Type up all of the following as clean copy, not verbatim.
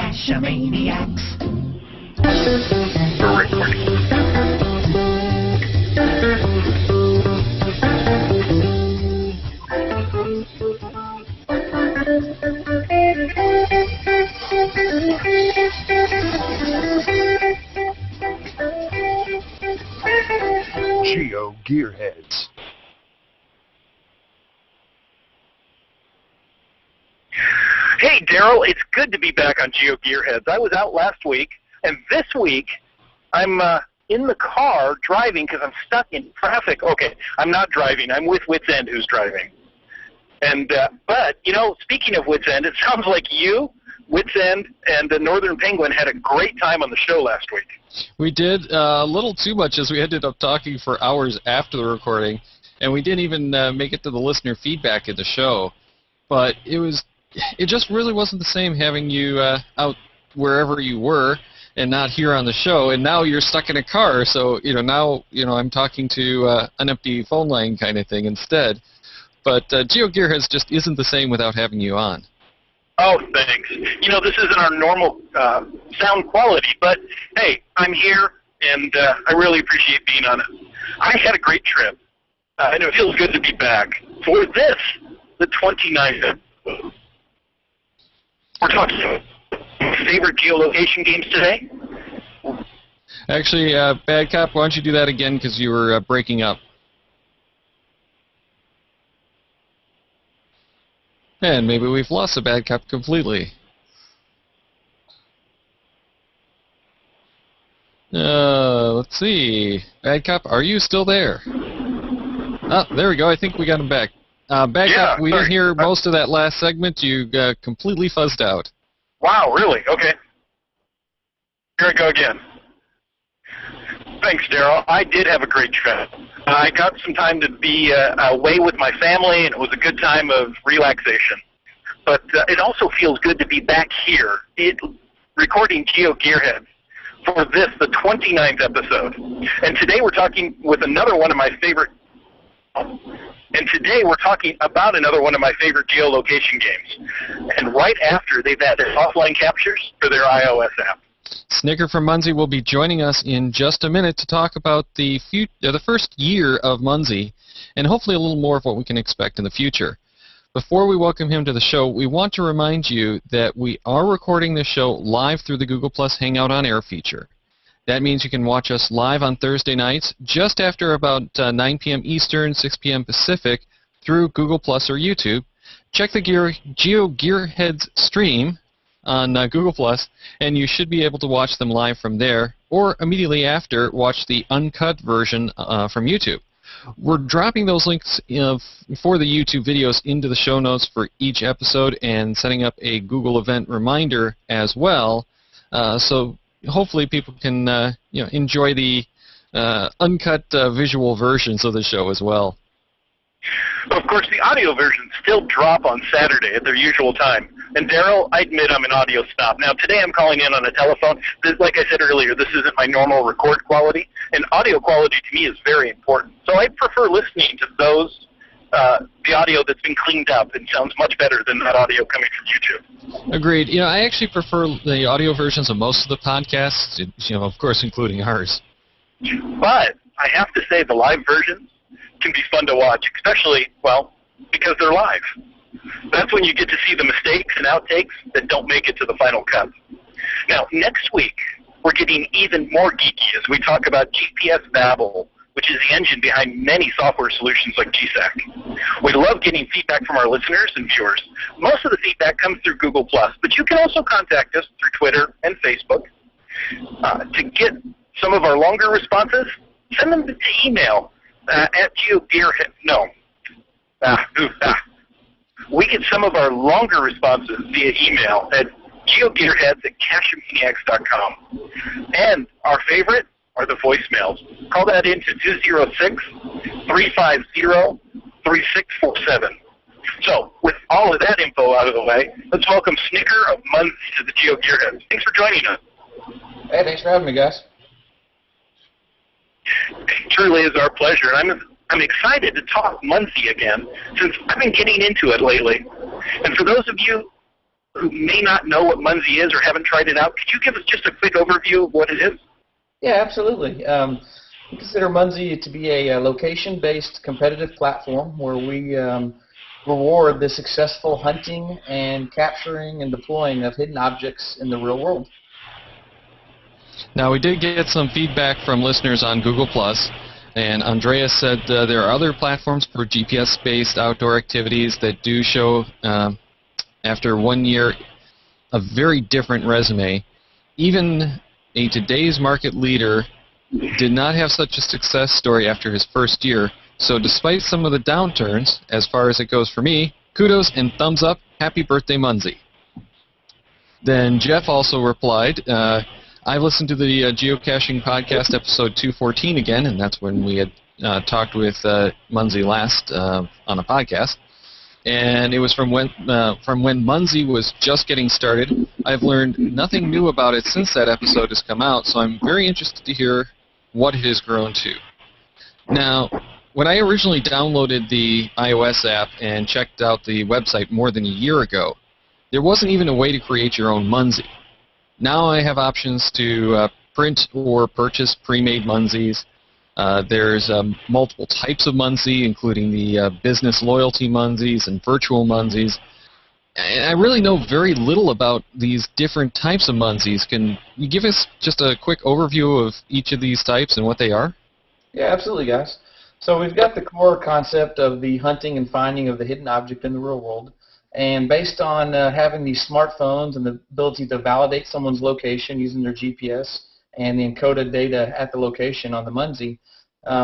Cash-a-maniacs. We're recording. GeoGearHeads. Hey, Daryl, it's good to be back on GeoGearHeads. I was out last week, and this week I'm in the car driving because I'm stuck in traffic. Okay, I'm not driving. I'm with Wits End, who's driving. And but, you know, speaking of Wits End, it sounds like you, Wits End, and the Northern Penguin had a great time on the show last week. We did a little too much, as we ended up talking for hours after the recording, and we didn't even make it to the listener feedback in the show. But it just really wasn't the same having you out wherever you were and not here on the show. And now you're stuck in a car, so now I'm talking to an empty phone line kind of thing instead. But GeoGearHeads just isn't the same without having you on. Oh, thanks. This isn't our normal sound quality, but hey, I'm here, and I really appreciate being on it. I had a great trip, and it feels good to be back for this, the 29th episode. We're talking about favorite geolocation games today. Actually, Bad Cop, why don't you do that again, because you were breaking up. And maybe we've lost the Bad Cop completely. Let's see. Bad Cop, are you still there? Oh, there we go. I think we got him back. Bad Cop, we didn't hear most of that last segment. You got completely fuzzed out. Wow, really? Okay. Here I go again. Thanks, Daryl. I did have a great trip. I got some time to be away with my family, and it was a good time of relaxation. But it also feels good to be back here recording GeoGearHeads for this, the 29th episode. And today we're talking with another one of my favorite... And today we're talking about another one of my favorite geolocation games. And right after, they've had their offline captures for their iOS app. Snicker from Munzee will be joining us in just a minute to talk about the first year of Munzee and hopefully a little more of what we can expect in the future. Before we welcome him to the show, we want to remind you that we are recording this show live through the Google Plus Hangout on Air feature. That means you can watch us live on Thursday nights just after about 9 p.m. Eastern, 6 p.m. Pacific through Google Plus or YouTube. Check the GeoGearHeads stream on Google Plus, and you should be able to watch them live from there, or immediately after, watch the uncut version from YouTube. We're dropping those links for the YouTube videos into the show notes for each episode and setting up a Google event reminder as well, so hopefully people can enjoy the uncut visual versions of the show as well. Of course, the audio versions still drop on Saturday at their usual time. And Daryl, I admit I'm an audio snob. Now, today I'm calling in on a telephone. Like I said earlier, this isn't my normal record quality, and audio quality to me is very important. So I prefer listening to those, the audio that's been cleaned up and sounds much better than that audio coming from YouTube. Agreed. I actually prefer the audio versions of most of the podcasts, of course, including ours. But I have to say the live versions can be fun to watch, especially, because they're live. That's when you get to see the mistakes and outtakes that don't make it to the final cut. Now, next week, we're getting even more geeky as we talk about GPS Babel, which is the engine behind many software solutions like GSAC. We love getting feedback from our listeners and viewers. Most of the feedback comes through Google+, but you can also contact us through Twitter and Facebook. To get some of our longer responses, send them to email at GeoGearHeads. No. We get some of our longer responses via email at geogearheads@cacheamaniacs.com. And our favorite are the voicemails. Call that in to 206-350-3647. So, with all of that info out of the way, let's welcome Snicker of Munzee to the GeoGearHeads. Thanks for joining us. Hey, thanks for having me, guys. It truly is our pleasure. I'm excited to talk Munzee again, since I've been getting into it lately. And for those of you who may not know what Munzee is or haven't tried it out, could you give us just a quick overview of what it is? Yeah, absolutely. We consider Munzee to be a location-based competitive platform where we reward the successful hunting and capturing and deploying of hidden objects in the real world. Now, we did get some feedback from listeners on Google+, and Andreas said there are other platforms for GPS-based outdoor activities that do show, after 1 year, a very different resume. Even a today's market leader did not have such a success story after his first year. So despite some of the downturns, as far as it goes for me, kudos and thumbs up, happy birthday, Munzee. Then Jeff also replied, I've listened to the geocaching podcast episode 214 again, and that's when we had talked with Munzee last on a podcast. And it was from when Munzee was just getting started. I've learned nothing new about it since that episode has come out, so I'm very interested to hear what it has grown to. Now, when I originally downloaded the iOS app and checked out the website more than a year ago, there wasn't even a way to create your own Munzee. Now I have options to print or purchase pre-made Munzees. There's multiple types of Munzee, including the business loyalty Munzees and virtual Munzees. And I really know very little about these different types of Munzees. Can you give us just a quick overview of each of these types and what they are? Yeah, absolutely, guys. So we've got the core concept of the hunting and finding of the hidden object in the real world. And based on having these smartphones and the ability to validate someone's location using their GPS and the encoded data at the location on the Munzee,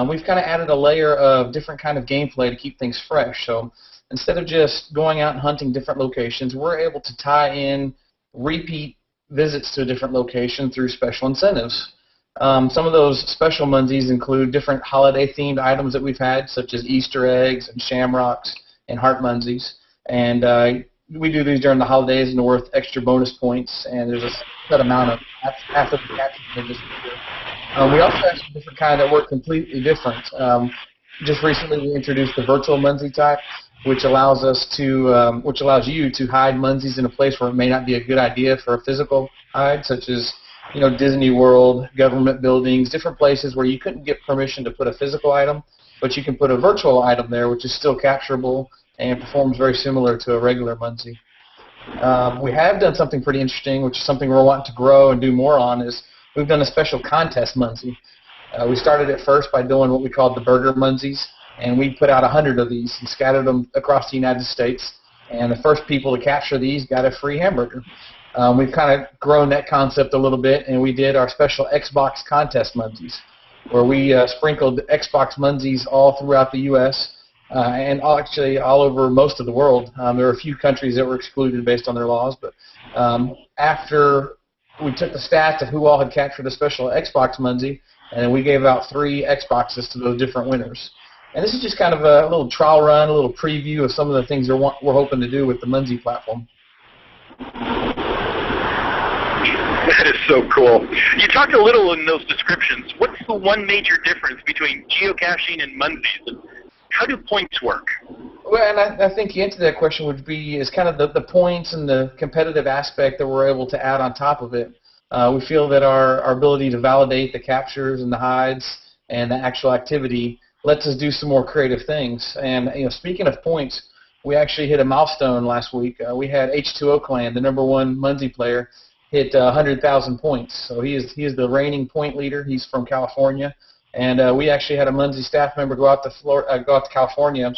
we've kind of added a layer of different kind of gameplay to keep things fresh. So instead of just going out and hunting different locations, we're able to tie in repeat visits to a different location through special incentives. Some of those special Munzees include different holiday-themed items that we've had, such as Easter eggs and shamrocks and heart Munzees. And we do these during the holidays, and they're worth extra bonus points, and there's a set amount of after the capture. We also have some different kind that work completely different. Just recently, we introduced the virtual Munzee type, which allows you to hide Munzees in a place where it may not be a good idea for a physical hide, such as Disney World, government buildings, different places where you couldn't get permission to put a physical item, but you can put a virtual item there, which is still capturable and performs very similar to a regular Munzee. We have done something pretty interesting, which is something we're wanting to grow and do more on, is we've done a special contest Munzee. We started at first by doing what we called the burger Munzees, and we put out 100 of these and scattered them across the United States, and the first people to capture these got a free hamburger. We've kind of grown that concept a little bit, and we did our special Xbox contest Munzees, where we sprinkled Xbox Munzees all throughout the U.S., and actually all over most of the world. There were a few countries that were excluded based on their laws, but after we took the stats of who all had captured a special Xbox Munzee, and we gave out 3 Xboxes to those different winners. And this is just kind of a little trial run, a little preview of some of the things we're hoping to do with the Munzee platform. That is so cool. You talked a little in those descriptions. What's the one major difference between geocaching and Munzees? And how do points work? Well, and I think the answer to that question is kind of the points and the competitive aspect that we're able to add on top of it. We feel that our ability to validate the captures and the hides and the actual activity lets us do some more creative things. And speaking of points, we actually hit a milestone last week. We had H2O Clan, the #1 Munzee player, hit 100,000 points. So he is the reigning point leader. He's from California, and we actually had a Munzee staff member go out to California.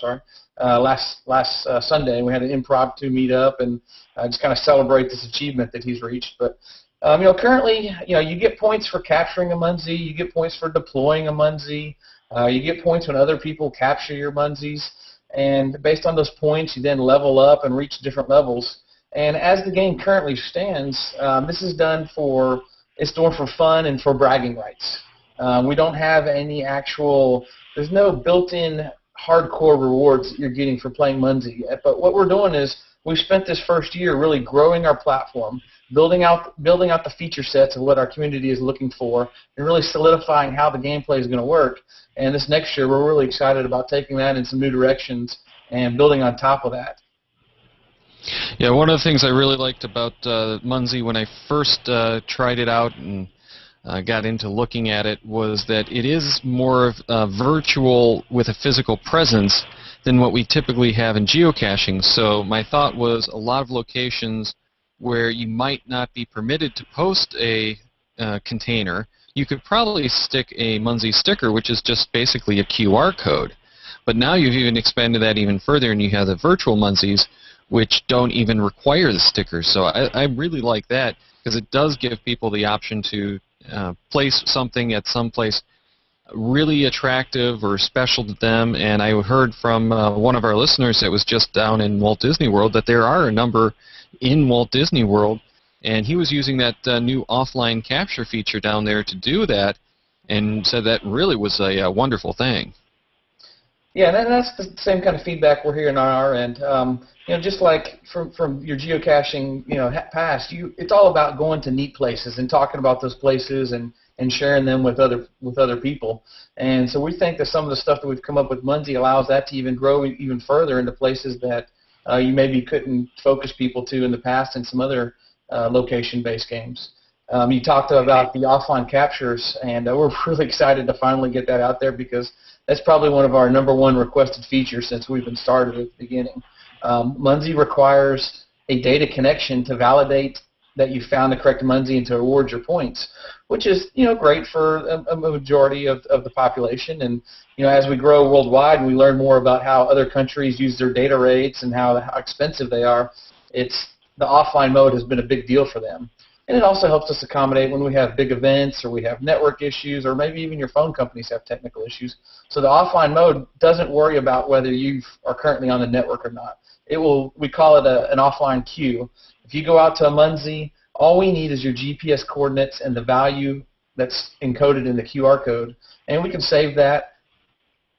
Last Sunday, and we had an impromptu meet up and just kind of celebrate this achievement that he's reached. But currently, you get points for capturing a Munzee, you get points for deploying a Munzee, you get points when other people capture your Munzees, and based on those points, you then level up and reach different levels. And as the game currently stands, this is done for fun and for bragging rights. We don't have any there's no built-in hardcore rewards that you're getting for playing Munzee. But what we're doing is we've spent this first year really growing our platform, building out the feature sets of what our community is looking for, and really solidifying how the gameplay is going to work. And this next year, we're really excited about taking that in some new directions and building on top of that. Yeah, one of the things I really liked about Munzee when I first tried it out and got into looking at it was that it is more of virtual with a physical presence than what we typically have in geocaching. So my thought was a lot of locations where you might not be permitted to post a container, you could probably stick a Munzee sticker, which is just basically a QR code. But now you've even expanded that even further, and you have the virtual Munzees, which don't even require the stickers. So I really like that, because it does give people the option to place something at some place really attractive or special to them. And I heard from one of our listeners that was just down in Walt Disney World that there are a number in Walt Disney World, and he was using that new offline capture feature down there to do that, and said that really was a wonderful thing. Yeah, and that's the same kind of feedback we're hearing on our end. Just like from your geocaching, past, it's all about going to neat places and talking about those places and sharing them with other people. And so we think that some of the stuff that we've come up with Munzee allows that to even grow even further into places that you maybe couldn't focus people to in the past in some other location-based games. You talked about the offline captures, and we're really excited to finally get that out there, because that's probably one of our #1 requested features since we've been started at the beginning. Munzee requires a data connection to validate that you found the correct Munzee and to award your points, which is great for a majority of the population. And as we grow worldwide and we learn more about how other countries use their data rates and how expensive they are, the offline mode has been a big deal for them. And it also helps us accommodate when we have big events or we have network issues, or maybe even your phone companies have technical issues. So the offline mode doesn't worry about whether you are currently on the network or not. We call it an offline queue. If you go out to a Munzee, all we need is your GPS coordinates and the value that's encoded in the QR code, and we can save that,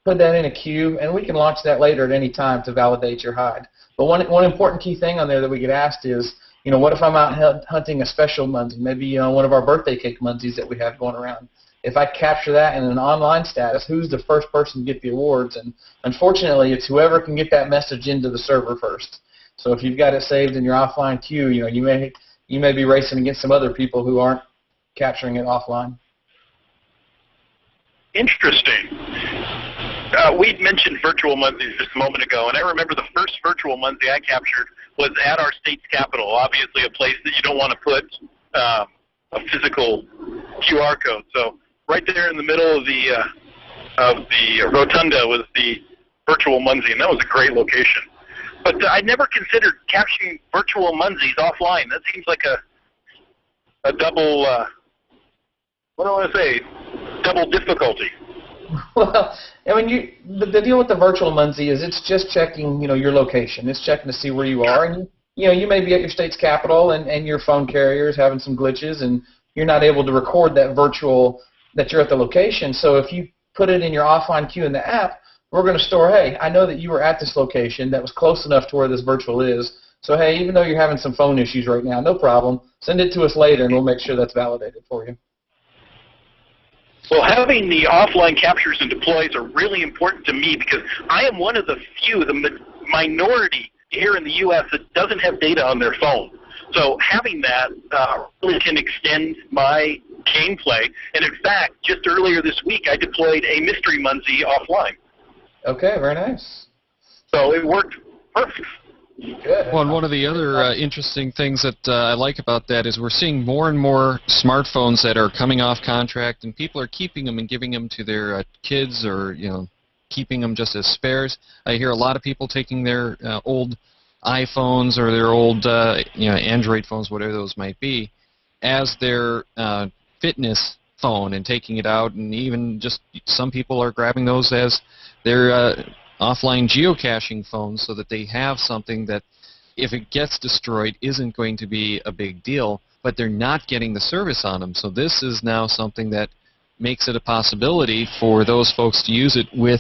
put that in a queue, and we can launch that later at any time to validate your hide. But one important key thing on there that we get asked is, what if I'm out hunting a special Munzee, maybe one of our birthday cake Munzees that we have going around? If I capture that in an online status, who's the first person to get the awards? And unfortunately, it's whoever can get that message into the server first. So if you've got it saved in your offline queue, you may be racing against some other people who aren't capturing it offline. Interesting. We mentioned virtual Munzees just a moment ago, and I remember the first virtual Munzee I captured was at our state's capital, obviously a place that you don't want to put a physical QR code. So right there in the middle of the rotunda was the virtual Munzee, and that was a great location. But I never considered capturing virtual Munzees offline. That seems like a double, what do I want to say, double difficulty. Well, the deal with the virtual Munzee is it's just checking, your location. It's checking to see where you are, and you may be at your state's capital, and your phone carrier is having some glitches, and you're not able to record that virtual that you're at the location. So if you put it in your offline queue in the app, we're going to store, hey, I know that you were at this location that was close enough to where this virtual is. So hey, even though you're having some phone issues right now, no problem. Send it to us later, and we'll make sure that's validated for you. Well, having the offline captures and deploys are really important to me, because I am one of the few, the minority here in the U.S. that doesn't have data on their phone. So having that really can extend my gameplay. And in fact, just earlier this week, I deployed a mystery Munzee offline. Okay, very nice. So it worked perfect. Good. Well, and one of the other interesting things that I like about that is we're seeing more and more smartphones that are coming off contract, and people are keeping them and giving them to their kids, or keeping them just as spares. I hear a lot of people taking their old iPhones or their old Android phones, whatever those might be, as their fitness phone and taking it out, and even just some people are grabbing those as their offline geocaching phones, so that they have something that, if it gets destroyed, isn't going to be a big deal, but they're not getting the service on them. So this is now something that makes it a possibility for those folks to use it with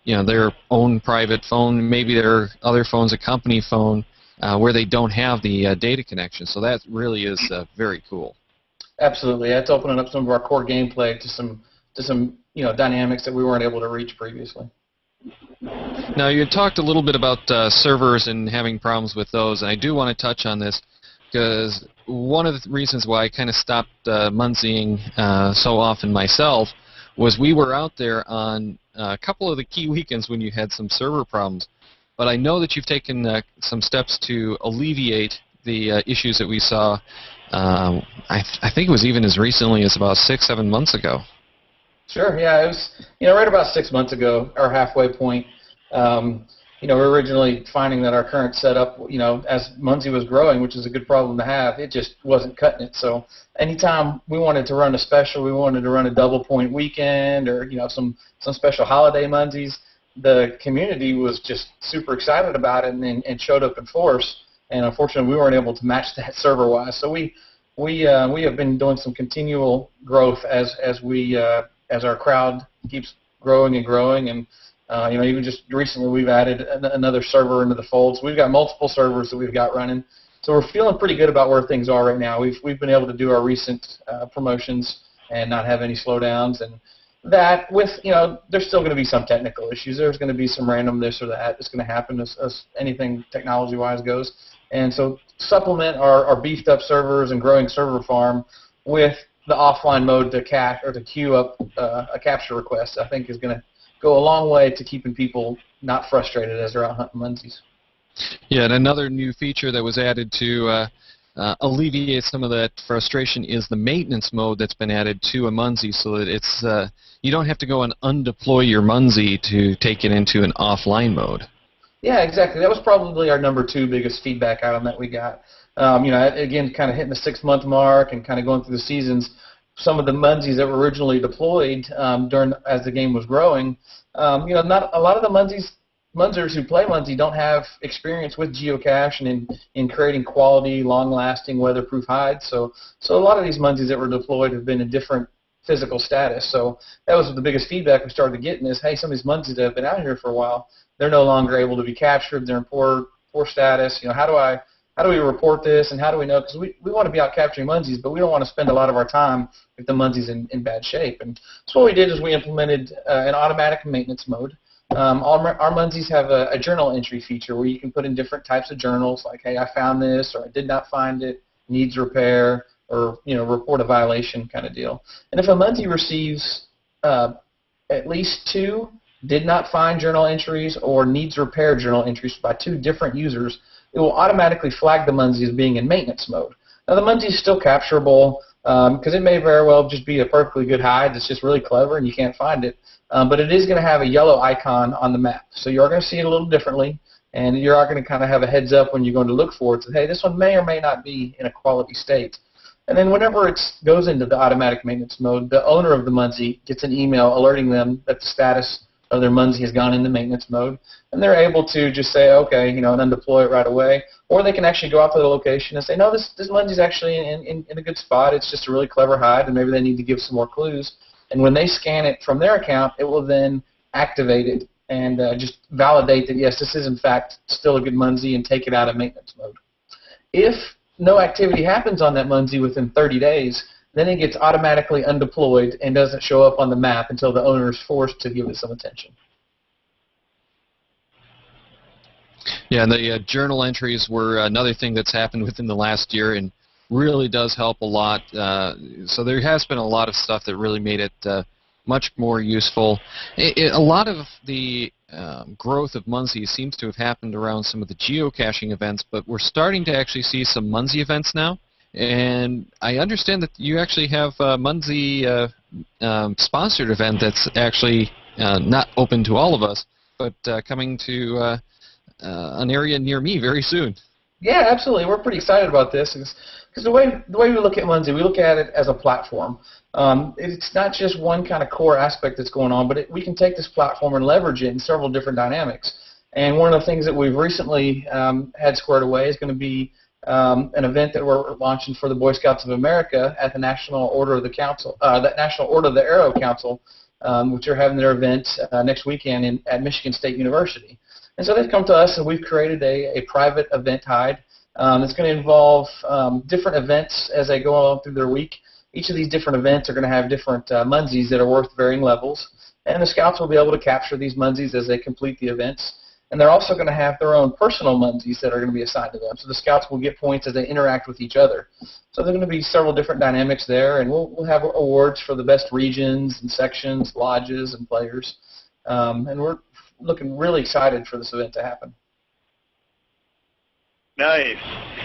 their own private phone, maybe their other phone's a company phone, where they don't have the data connection. So that really is very cool. Absolutely. That's opening up some of our core gameplay to some dynamics that we weren't able to reach previously. Now, you had talked a little bit about servers and having problems with those, and I do want to touch on this because one of the reasons why I kind of stopped Munzeeing so often myself was we were out there on a couple of the key weekends when you had some server problems. But I know that you've taken some steps to alleviate the issues that we saw. I think it was even as recently as about 6-7 months ago. Sure. Yeah, it was right about 6 months ago, our halfway point. We're originally finding that our current setup, as Munzee was growing, which is a good problem to have, it just wasn't cutting it. So anytime we wanted to run a special, we wanted to run a double point weekend or some special holiday Munzees, the community was just super excited about it and showed up in force. And unfortunately, we weren't able to match that server-wise. So we have been doing some continual growth as our crowd keeps growing and growing. And even just recently, we've added another server into the fold. So we've got multiple servers that we've got running. So we're feeling pretty good about where things are right now. We've been able to do our recent promotions and not have any slowdowns. And that with, there's still going to be some technical issues. There's going to be some random this or that that's going to happen as anything technology-wise goes. And so supplement our beefed-up servers and growing server farm with the offline mode to cache or to queue up a capture request, I think is going to go a long way to keeping people not frustrated as they're out hunting Munzees. Yeah, and another new feature that was added to alleviate some of that frustration is the maintenance mode that's been added to a Munzee, so that it's you don't have to go and undeploy your Munzee to take it into an offline mode. Yeah, exactly. That was probably our number 2 biggest feedback item that we got. Again, kind of hitting the 6-month mark and kind of going through the seasons. Some of the Munzees that were originally deployed as the game was growing, not a lot of the Munzers who play Munzee don't have experience with geocache and in creating quality, long-lasting, weatherproof hides. So a lot of these Munzees that were deployed have been in different physical status. So that was the biggest feedback we started getting is, hey, some of these Munzees that have been out here for a while, they're no longer able to be captured. They're in poor status. How do we report this, and how do we know? Because we want to be out capturing Munzees, but we don't want to spend a lot of our time if the Munzee's in bad shape. And so what we did is we implemented an automatic maintenance mode. Our Munzees have a journal entry feature where you can put in different types of journals, like, hey, I found this, or I did not find it, needs repair, or report a violation kind of deal. And if a Munzee receives at least 2 did not find journal entries or needs repair journal entries by 2 different users, it will automatically flag the Munzee as being in maintenance mode. Now, the Munzee is still capturable because it may very well just be a perfectly good hide that's just really clever and you can't find it. But it is going to have a yellow icon on the map. So you're going to see it a little differently, and you're going to kind of have a heads up when you're going to look for it. So, hey, this one may or may not be in a quality state. And then whenever it goes into the automatic maintenance mode, the owner of the Munzee gets an email alerting them that the status of their Munzee has gone into maintenance mode, and they're able to just say, okay, and undeploy it right away. Or they can actually go out to the location and say, no, this Munzee's actually in a good spot. It's just a really clever hide, and maybe they need to give some more clues. And when they scan it from their account, it will then activate it and just validate that, yes, this is in fact still a good Munzee and take it out of maintenance mode. If no activity happens on that Munzee within 30 days, then it gets automatically undeployed and doesn't show up on the map until the owner is forced to give it some attention. Yeah, and the journal entries were another thing that's happened within the last year and really does help a lot. So there has been a lot of stuff that really made it much more useful. A lot of the growth of Munzee seems to have happened around some of the geocaching events, but we're starting to actually see some Munzee events now. And I understand that you actually have a Munzee sponsored event that's actually not open to all of us, but coming to an area near me very soon. Yeah, absolutely. We're pretty excited about this because the way we look at Munzee, we look at it as a platform. It's not just one kind of core aspect that's going on, but we can take this platform and leverage it in several different dynamics. And one of the things that we've recently had squared away is going to be an event that we're launching for the Boy Scouts of America at the National Order of the Council, the National Order of the Arrow Council, which are having their event next weekend at Michigan State University. And so they've come to us, and we've created a private event hide. It's going to involve different events as they go on through their week. Each of these different events are going to have different Munzees that are worth varying levels. and the scouts will be able to capture these Munzees as they complete the events. And they're also going to have their own personal Munzees that are going to be assigned to them. So the scouts will get points as they interact with each other. So there are going to be several different dynamics there, and we'll have awards for the best regions and sections, lodges, and players. And we're looking really excited for this event to happen. Nice.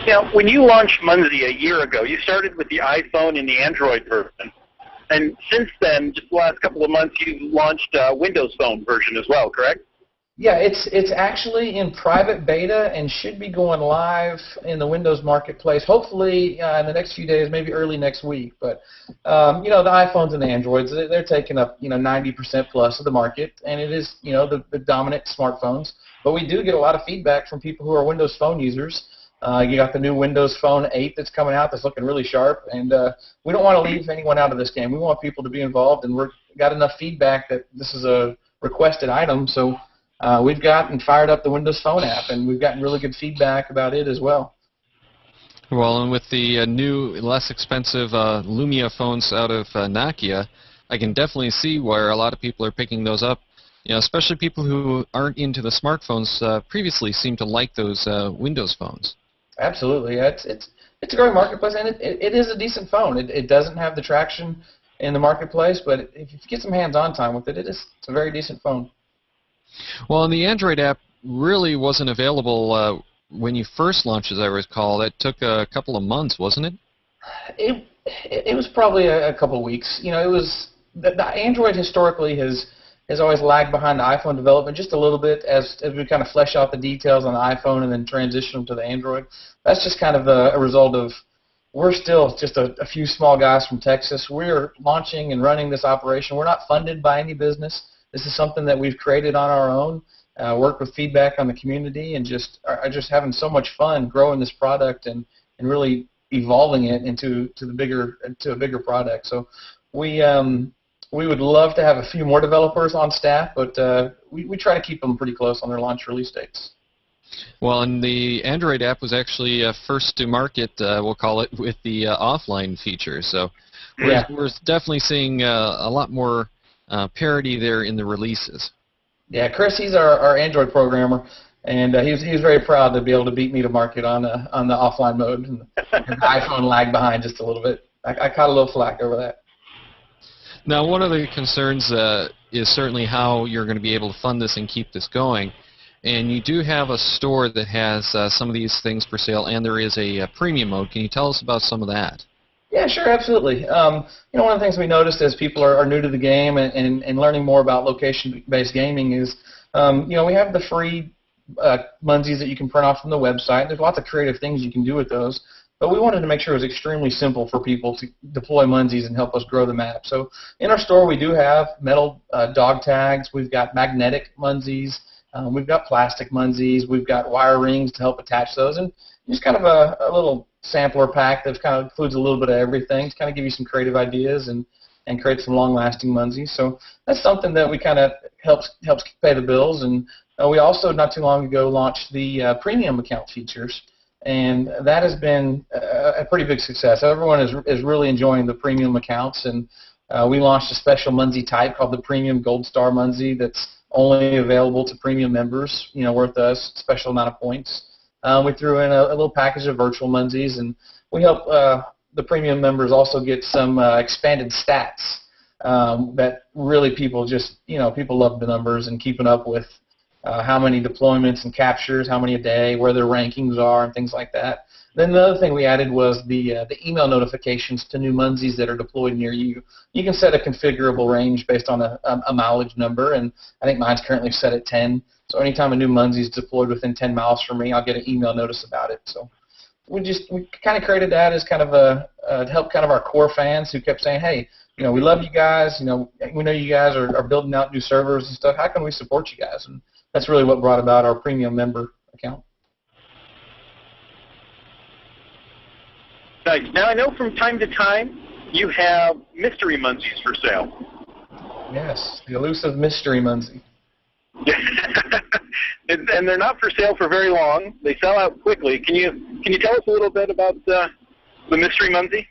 Now, when you launched Munzee a year ago, you started with the iPhone and the Android version. And since then, just the last couple of months, you've launched a Windows Phone version as well, correct? Yeah, it's actually in private beta and should be going live in the Windows marketplace, hopefully in the next few days, maybe early next week. But, you know, the iPhones and the Androids, they're taking up, 90% plus of the market, and it is, the dominant smartphones. But we do get a lot of feedback from people who are Windows Phone users. You got the new Windows Phone 8 that's coming out that's looking really sharp, and we don't want to leave anyone out of this game. We want people to be involved, and we've got enough feedback that this is a requested item, so we've gotten fired up the Windows Phone app, and we've gotten really good feedback about it as well. Well, and with the new, less expensive Lumia phones out of Nokia, I can definitely see where a lot of people are picking those up. Especially people who aren't into the smartphones previously seem to like those Windows phones. Absolutely. It's a growing marketplace, and it is a decent phone. It doesn't have the traction in the marketplace, but if you get some hands-on time with it, it's a very decent phone. Well, and the Android app really wasn't available when you first launched, as I recall. It took a couple of months, wasn't it? It was probably a couple of weeks. It was the Android historically has always lagged behind the iPhone development just a little bit as we kind of flesh out the details on the iPhone and then transition them to the Android. That's just kind of a result of we're still just a few small guys from Texas. We're launching and running this operation. We're not funded by any business. This is something that we've created on our own, worked with feedback on the community, and are just having so much fun growing this product and really evolving it into a bigger product. So we would love to have a few more developers on staff, but we try to keep them pretty close on their launch release dates. Well, and the Android app was actually first to market, we'll call it, with the offline feature. So we're definitely seeing a lot more parity there in the releases. Yeah, Chris, he's our Android programmer, and he was very proud to be able to beat me to market on the offline mode. And the iPhone lagged behind just a little bit. I caught a little flack over that. Now, one of the concerns is certainly how you're going to be able to fund this and keep this going. And you do have a store that has some of these things for sale, and there is a premium mode. Can you tell us about some of that? Yeah, sure, absolutely. One of the things we noticed as people are new to the game and learning more about location-based gaming is, we have the free Munzees that you can print off from the website. There's lots of creative things you can do with those. But we wanted to make sure it was extremely simple for people to deploy Munzees and help us grow the map. So in our store, we do have metal dog tags. We've got magnetic Munzees. We've got plastic Munzees. We've got wire rings to help attach those. And just kind of a little sampler pack that kind of includes a little bit of everything to kind of give you some creative ideas and create some long-lasting Munzees. So that's something that we kind of helps pay the bills. And we also, not too long ago, launched the premium account features. And that has been a pretty big success. Everyone is really enjoying the premium accounts, and we launched a special Munzee type called the Premium Gold Star Munzee that's only available to premium members, worth a special amount of points. We threw in a little package of virtual Munzees, and we help the premium members also get some expanded stats that really people love the numbers and keeping up with how many deployments and captures, how many a day, where their rankings are, and things like that. Then the other thing we added was the email notifications to new Munzees that are deployed near you. You can set a configurable range based on a mileage number, and I think mine's currently set at 10. So anytime a new Munzee is deployed within 10 miles from me, I'll get an email notice about it. So we kind of created that as kind of to help kind of our core fans who kept saying, hey, we love you guys. We know you guys are building out new servers and stuff. How can we support you guys? And that's really what brought about our premium member account. Nice. Now, I know from time to time you have mystery Munzees for sale. Yes, the elusive mystery Munzee. And they're not for sale for very long. They sell out quickly. Can you tell us a little bit about the mystery Munzee?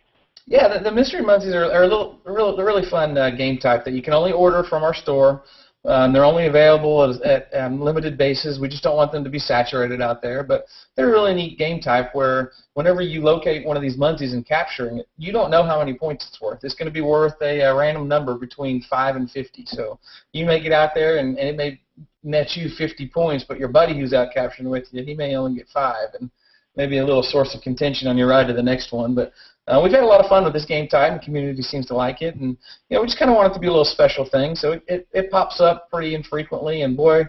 Yeah, the mystery munzies are they're really fun game type that you can only order from our store. They're only available at limited bases. We just don't want them to be saturated out there. But they're a really neat game type where whenever you locate one of these munzies and capturing it, you don't know how many points it's worth. It's going to be worth a random number between 5 and 50. So you may get out there and it may net you 50 points, but your buddy who's out capturing with you, he may only get 5. And maybe a little source of contention on your ride to the next one. But we've had a lot of fun with this game type, and the community seems to like it. And we just kind of want it to be a little special thing. So it pops up pretty infrequently, and boy,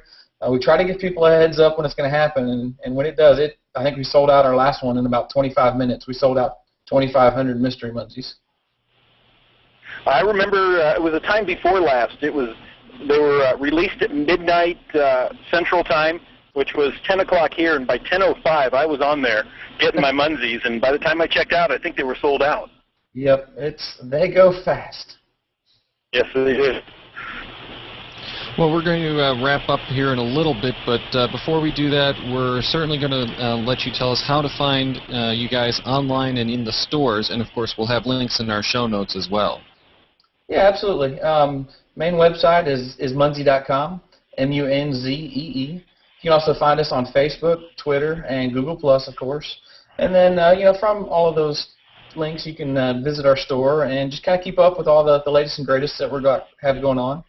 we try to give people a heads up when it's going to happen. And when it does, I think we sold out our last one in about 25 minutes. We sold out 2,500 mystery munzies. I remember it was a time before last. They were released at midnight Central Time, which was 10 o'clock here, and by 10:05 I was on there getting my munzies, and by the time I checked out, I think they were sold out. Yep, they go fast. Yes, they do. Well, we're going to wrap up here in a little bit, but before we do that, we're certainly going to let you tell us how to find you guys online and in the stores, and of course we'll have links in our show notes as well. Yeah, absolutely. Main website is Munzee.com, Munzee. You can also find us on Facebook, Twitter, and Google+, of course. And then, from all of those links, you can visit our store and just kind of keep up with all the latest and greatest that have going on.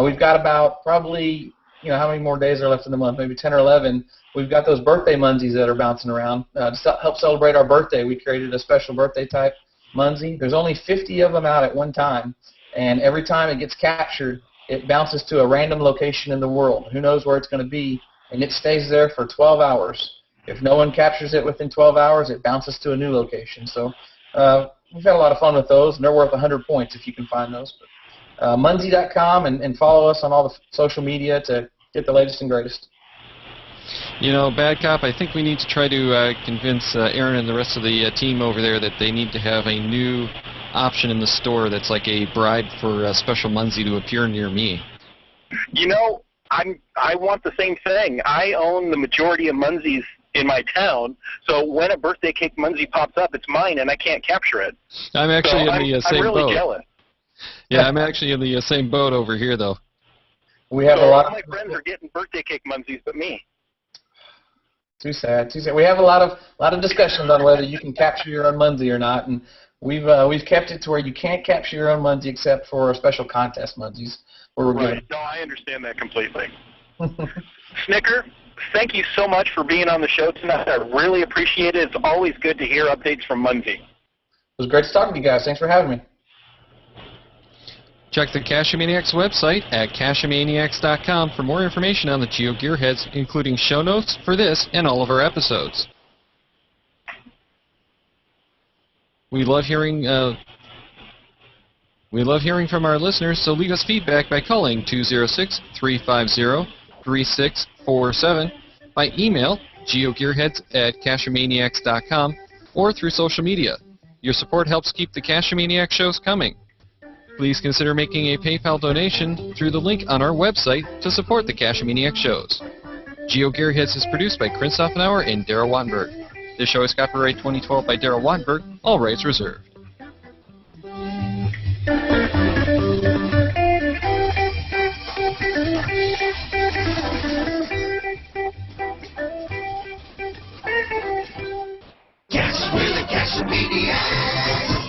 We've got about probably, how many more days are left in the month? Maybe 10 or 11. We've got those birthday munzies that are bouncing around. To help celebrate our birthday, we created a special birthday type munzie. There's only 50 of them out at one time, and every time it gets captured, it bounces to a random location in the world. Who knows where it's going to be? And it stays there for 12 hours. If no one captures it within 12 hours, it bounces to a new location. So we've had a lot of fun with those, and they're worth 100 points if you can find those. But Munzee.com, and follow us on all the social media to get the latest and greatest. Bad Cop, I think we need to try to convince Aaron and the rest of the team over there that they need to have a new option in the store that's like a bribe for a special munzie to appear near me. I want the same thing. I own the majority of munzies in my town, so when a birthday cake munzie pops up, it's mine, and I can't capture it. I'm actually in the same boat. I'm really jealous. Yeah, I'm actually in the same boat over here, though. We have a lot of my friends are getting birthday cake munzies, but me. Too sad. We have a lot of discussions on whether you can capture your own munzie or not, and we've kept it to where you can't capture your own munzie except for special contest munzies. Right. No, I understand that completely. Snicker, thank you so much for being on the show tonight. I really appreciate it. It's always good to hear updates from Munzee. It was great to talk to you guys. Thanks for having me. Check the Cachemaniacs website at cachemaniacs.com for more information on the GeoGearHeads, including show notes for this and all of our episodes. We love hearing from our listeners, so leave us feedback by calling 206-350-3647, by email, geogearheads@cachemaniacs.com, or through social media. Your support helps keep the Cachemaniac shows coming. Please consider making a PayPal donation through the link on our website to support the Cachemaniac shows. GeoGearHeads is produced by Chris Offenauer and Daryl Wattenberg. This show is copyright 2012 by Daryl Wattenberg, all rights reserved. Cash, really, Cachemaniacs.